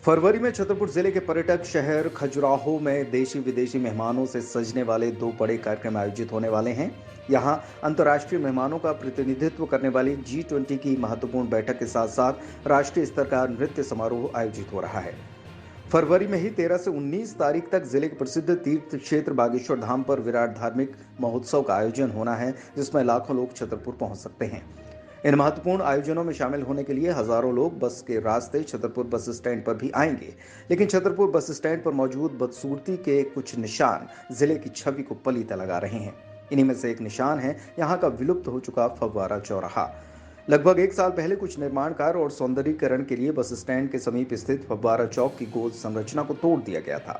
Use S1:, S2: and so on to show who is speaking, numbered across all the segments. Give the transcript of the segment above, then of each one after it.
S1: फरवरी में छतरपुर जिले के पर्यटक शहर खजुराहो में देशी विदेशी मेहमानों से सजने वाले 2 बड़े कार्यक्रम आयोजित होने वाले हैं। यहां अंतर्राष्ट्रीय मेहमानों का प्रतिनिधित्व करने वाली G20 की महत्वपूर्ण बैठक के साथ साथ राष्ट्रीय स्तर का नृत्य समारोह आयोजित हो रहा है। फरवरी में ही 13 से 19 तारीख तक जिले के प्रसिद्ध तीर्थ क्षेत्र बागेश्वर धाम पर विराट धार्मिक महोत्सव का आयोजन होना है, जिसमें लाखों लोग छतरपुर पहुंच सकते हैं। इन महत्वपूर्ण आयोजनों में शामिल होने के लिए हजारों लोग बस के रास्ते छतरपुर बस स्टैंड पर भी आएंगे, लेकिन छतरपुर बस स्टैंड पर मौजूद बदसूरती के कुछ निशान जिले की छवि को पलीता लगा रहे हैं। इन्हीं में से एक निशान है यहाँ का विलुप्त हो चुका फव्वारा चौराहा। लगभग 1 साल पहले कुछ निर्माण कार्य और सौंदर्यीकरण के लिए बस स्टैंड के समीप स्थित फव्वारा चौक की गोल संरचना को तोड़ दिया गया था।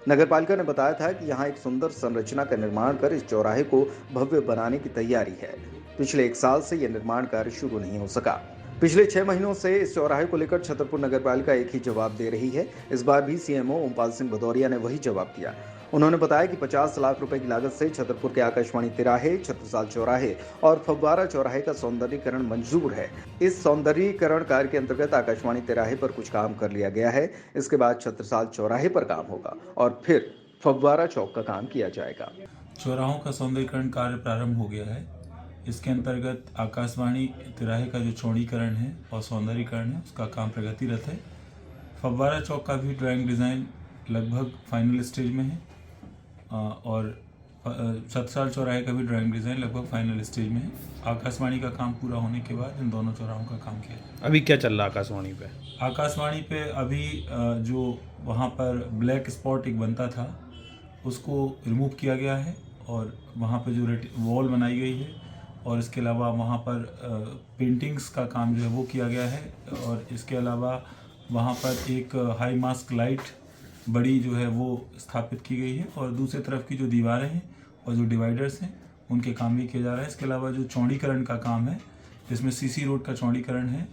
S1: नगर पालिका ने बताया था कि यहाँ एक सुंदर संरचना का निर्माण कर इस चौराहे को भव्य बनाने की तैयारी है। पिछले 1 साल से यह निर्माण कार्य शुरू नहीं हो सका। पिछले 6 महीनों से इस चौराहे को लेकर छतरपुर नगर पालिका एक ही जवाब दे रही है। इस बार भी सीएमओ ओमपाल सिंह भदौरिया ने वही जवाब दिया। उन्होंने बताया कि 50 लाख रुपए की लागत से छतरपुर के आकाशवाणी तिराहे, छत्रसाल चौराहे और फव्वारा चौराहे का सौंदर्यीकरण मंजूर है। इस सौंदर्यीकरण कार्य के अंतर्गत आकाशवाणी तिराहे पर कुछ काम कर लिया गया है। इसके बाद छत्रसाल चौराहे पर काम होगा और फिर फव्वारा चौक का काम किया जाएगा।
S2: चौराहों का सौंदर्यीकरण कार्य प्रारंभ हो गया है। इसके अंतर्गत आकाशवाणी तिराहे का जो चौड़ीकरण है और सौंदर्यीकरण है, उसका काम प्रगतिरत है। फव्वारा चौक का भी ड्राइंग डिज़ाइन लगभग फाइनल स्टेज में है और छत्रसाल चौराहे का भी ड्राइंग डिज़ाइन लगभग फाइनल स्टेज में है। आकाशवाणी का काम पूरा होने के बाद इन दोनों चौराहों का काम किया जाएगा।
S3: अभी क्या चल रहा है आकाशवाणी पे?
S2: आकाशवाणी पे अभी जो वहाँ पर ब्लैक स्पॉट एक बनता था, उसको रिमूव किया गया है और वहाँ पे जो वॉल बनाई गई है और इसके अलावा वहाँ पर पेंटिंग्स का काम जो है वो किया गया है। और इसके अलावा वहाँ पर एक हाई मास्क लाइट बड़ी जो है वो स्थापित की गई है और दूसरी तरफ की जो दीवारें हैं और जो डिवाइडर्स हैं उनके काम भी किया जा रहा है। इसके अलावा जो चौड़ीकरण का काम है, जिसमें सीसी रोड का चौड़ीकरण है,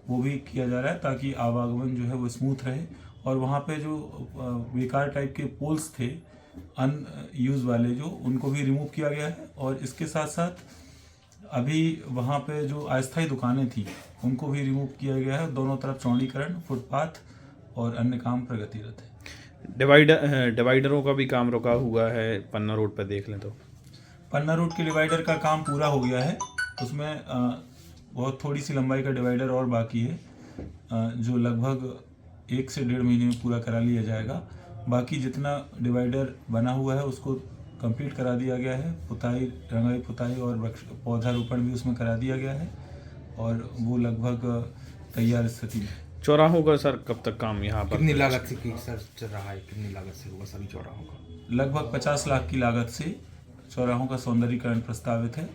S2: वो भी किया जा रहा है ताकि आवागमन जो है वो स्मूथ रहे। और वहाँ पे जो बेकार टाइप के पोल्स थे अनयूज वाले, जो उनको भी रिमूव किया गया है। और इसके साथ साथ अभी वहाँ पे जो अस्थायी दुकानें थी उनको भी रिमूव किया गया है। दोनों तरफ चौड़ीकरण, फुटपाथ और अन्य काम प्रगतिरत है।
S3: डिवाइडरों का भी काम रुका हुआ है पन्ना रोड पर, देख लें तो
S2: पन्ना रोड के डिवाइडर का काम पूरा हो गया है। उसमें बहुत थोड़ी सी लंबाई का डिवाइडर और बाकी है, जो लगभग 1 से 1.5 महीने में पूरा करा लिया जाएगा। बाकी जितना डिवाइडर बना हुआ है उसको कंप्लीट करा दिया गया है। पुताई, रंगाई पुताई और पौधारोपण भी उसमें करा दिया गया है और वो लगभग तैयार स्थिति में।
S3: चौराहों का सर कब तक काम यहाँ पर?
S4: कितनी लागत से सर चल रहा है? कितनी लागत से होगा सभी चौराहों का?
S2: लगभग 50 लाख की लागत से चौराहों का सौंदर्यीकरण प्रस्तावित है।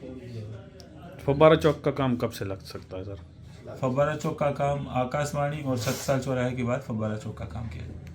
S3: फव्वारा चौक का काम कब से लग सकता है सर?
S2: फव्वारा चौक का काम आकाशवाणी और छत्रसाल चौराहे के बाद फव्वारा चौक का काम किया जाए।